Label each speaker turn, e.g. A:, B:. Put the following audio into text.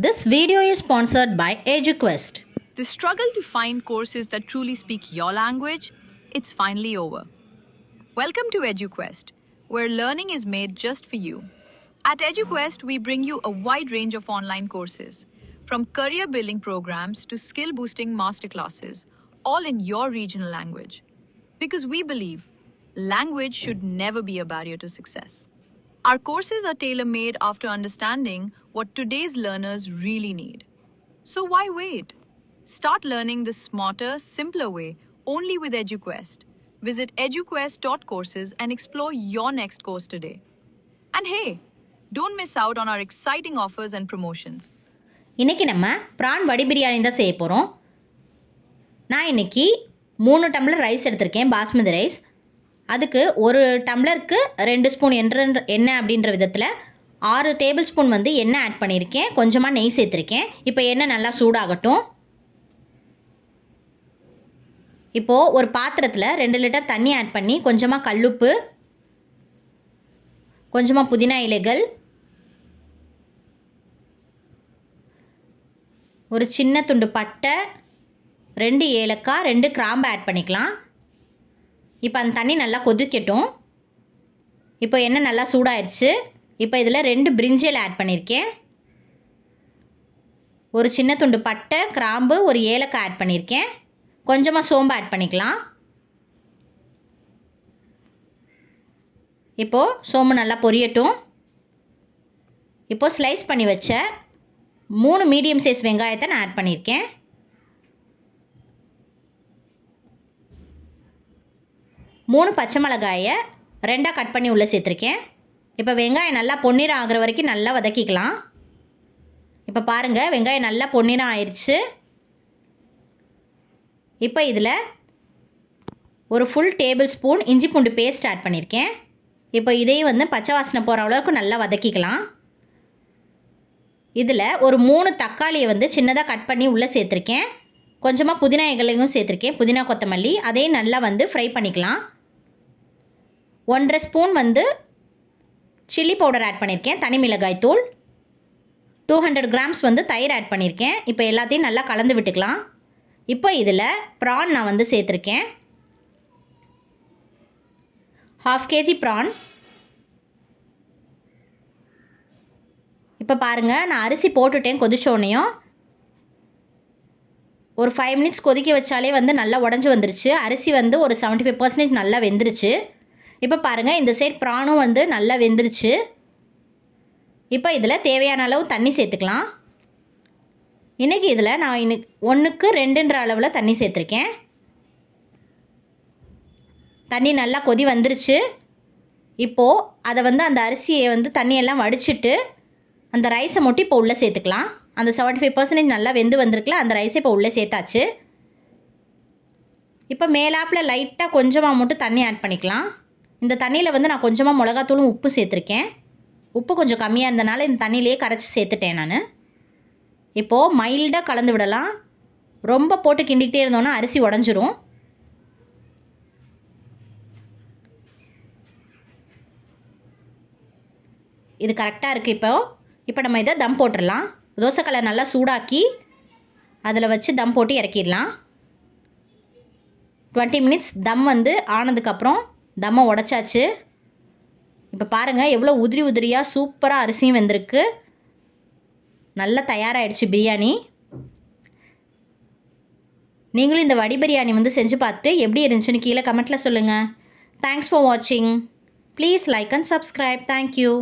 A: This video is sponsored by EduQuest.
B: The struggle to find courses that truly speak your language, it's finally over. Welcome to EduQuest, where learning is made just for you. At EduQuest, we bring you a wide range of online courses, from career building programs to skill boosting masterclasses, all in your regional language. Because we believe language should never be a barrier to success. Our courses are tailor made after understanding what today's learners really need. So why wait? Start learning the smarter, simpler way only with EduQuest. Visit eduquest.courses and explore your next course today. And hey, don't miss out on our exciting offers and promotions.
A: இன்னைக்கு நம்ம PRAN வடி பிரியாணி தான் செய்ய போகிறோம். நான் இன்னைக்கு 3 tumbler rice எடுத்திருக்கேன், basmati rice. அதுக்கு ஒரு டம்ளருக்கு 2 ஸ்பூன் எண்ணெய் அப்படின்ற விதத்தில் 6 டேபிள் ஸ்பூன் வந்து எண்ணெய் ஆட் பண்ணியிருக்கேன். கொஞ்சமாக நெய் சேர்த்துருக்கேன். இப்போ எண்ணெய் நல்லா சூடாகட்டும். இப்போது ஒரு பாத்திரத்தில் 2 லிட்டர் தண்ணி ஆட் பண்ணி கொஞ்சமாக கல்லுப்பு, கொஞ்சமாக புதினா இலைகள், ஒரு சின்ன துண்டு பட்டை, 2 ஏலக்காய், 2 கிராம்பு ஆட் பண்ணிக்கலாம். இப்போ அந்த தண்ணி நல்லா கொதிக்கட்டும். இப்போ எண்ணெய் நல்லா சூடாயிருச்சு. இப்போ இதில் 2 பிரிஞ்சியல் ஆட் பண்ணியிருக்கேன். ஒரு சின்ன துண்டு பட்டை, கிராம்பு, ஒரு ஏலக்காய் ஆட் பண்ணியிருக்கேன். கொஞ்சமாக சோம்பு ஆட் பண்ணிக்கலாம். இப்போது சோம்பு நல்லா பொரியட்டும். இப்போது ஸ்லைஸ் பண்ணி வச்ச 3 மீடியம் சைஸ் வெங்காயத்தை நான் ஆட் பண்ணியிருக்கேன். 3 பச்சை மிளகாயை 2 கட் பண்ணி உள்ளே சேர்த்துருக்கேன். இப்போ வெங்காயம் நல்லா பொன்னிறம் ஆகிற வரைக்கும் நல்லா வதக்கிக்கலாம். இப்போ பாருங்கள், வெங்காயம் நல்லா பொன்னிறம் ஆயிடுச்சு. இப்போ இதில் ஒரு ஃபுல் டேபிள் ஸ்பூன் இஞ்சி பூண்டு பேஸ்ட் ஆட் பண்ணியிருக்கேன். இப்போ இதையும் வந்து பச்சை வாசனை போகிற அளவுக்கு நல்லா வதக்கிக்கலாம். இதில் ஒரு 3 தக்காளியை வந்து சின்னதாக கட் பண்ணி உள்ளே சேர்த்துருக்கேன். கொஞ்சமாக புதினா இலையும் சேர்த்துருக்கேன், புதினா கொத்தமல்லி. அதையும் நல்லா வந்து ஃப்ரை பண்ணிக்கலாம். 1.5 ஸ்பூன் வந்து சில்லி பவுடர் ஆட் பண்ணியிருக்கேன், தனி மிளகாய் தூள். 200 கிராம்ஸ் வந்து தயிர் ஆட் பண்ணியிருக்கேன். இப்போ எல்லாத்தையும் நல்லா கலந்து விட்டுக்கலாம். இப்போ இதில் ப்ரான் நான் வந்து சேர்த்துருக்கேன், 1/2 kg ப்ரான். இப்போ பாருங்கள், நான் அரிசி போட்டுட்டேன். கொதிச்சோன்னையும் ஒரு 5 மினிட்ஸ் கொதிக்க வச்சாலே வந்து நல்லா உடஞ்சி வந்துருச்சு. அரிசி வந்து ஒரு 75% நல்லா வெந்துருச்சு. இப்போ பாருங்கள், இந்த சைட் ப்ரானும் வந்து நல்லா வெந்துருச்சு. இப்போ இதில் தேவையான அளவு தண்ணி சேர்த்துக்கலாம். இன்றைக்கி இதில் நான் 1க்கு 2ன்ற அளவில் தண்ணி சேர்த்துருக்கேன். தண்ணி நல்லா கொதி வந்துருச்சு. இப்போது அதை வந்து அந்த அரிசியை வந்து தண்ணியெல்லாம் வடிச்சிட்டு அந்த ரைஸை மட்டும் இப்போ உள்ளே சேர்த்துக்கலாம். அந்த 75% நல்லா வெந்து வந்திருக்குல, அந்த ரைஸை இப்போ உள்ளே சேர்த்தாச்சு. இப்போ மேலாப்பில் லைட்டாக கொஞ்சமாக மட்டும் தண்ணி ஆட் பண்ணிக்கலாம். இந்த தண்ணியில் வந்து நான் கொஞ்சமாக மிளகாத்தூளும் உப்பு சேர்த்துருக்கேன். உப்பு கொஞ்சம் கம்மியாக இருந்தனால இந்த தண்ணியிலேயே கரைச்சி சேர்த்துட்டேன் நான். இப்போது மைல்டாக கலந்து விடலாம். ரொம்ப போட்டு கிண்டிகிட்டே இருந்தோன்னா அரிசி உடஞ்சிரும். இது கரெக்டாக இருக்குது. இப்போ நம்ம இதை தம் போட்டுடலாம். தோசைக்கல்லை நல்லா சூடாக்கி அதில் வச்சு தம் போட்டு இறக்கிடலாம். 20 மினிட்ஸ் தம் வந்து ஆனதுக்கப்புறம் தம்மை உடச்சாச்சு. இப்போ பாருங்கள், எவ்வளோ உதிரி உதிரியாக சூப்பராக அரிசியும் வெந்திருக்கு. நல்லா தயாராகிடுச்சு பிரியாணி. நீங்களும் இந்த வடி பிரியாணி வந்து செஞ்சு பார்த்துட்டு எப்படி இருந்துச்சுன்னு கீழே கமெண்ட்டில் சொல்லுங்கள். தேங்க்ஸ் ஃபார் வாட்சிங். Please like and subscribe. Thank you.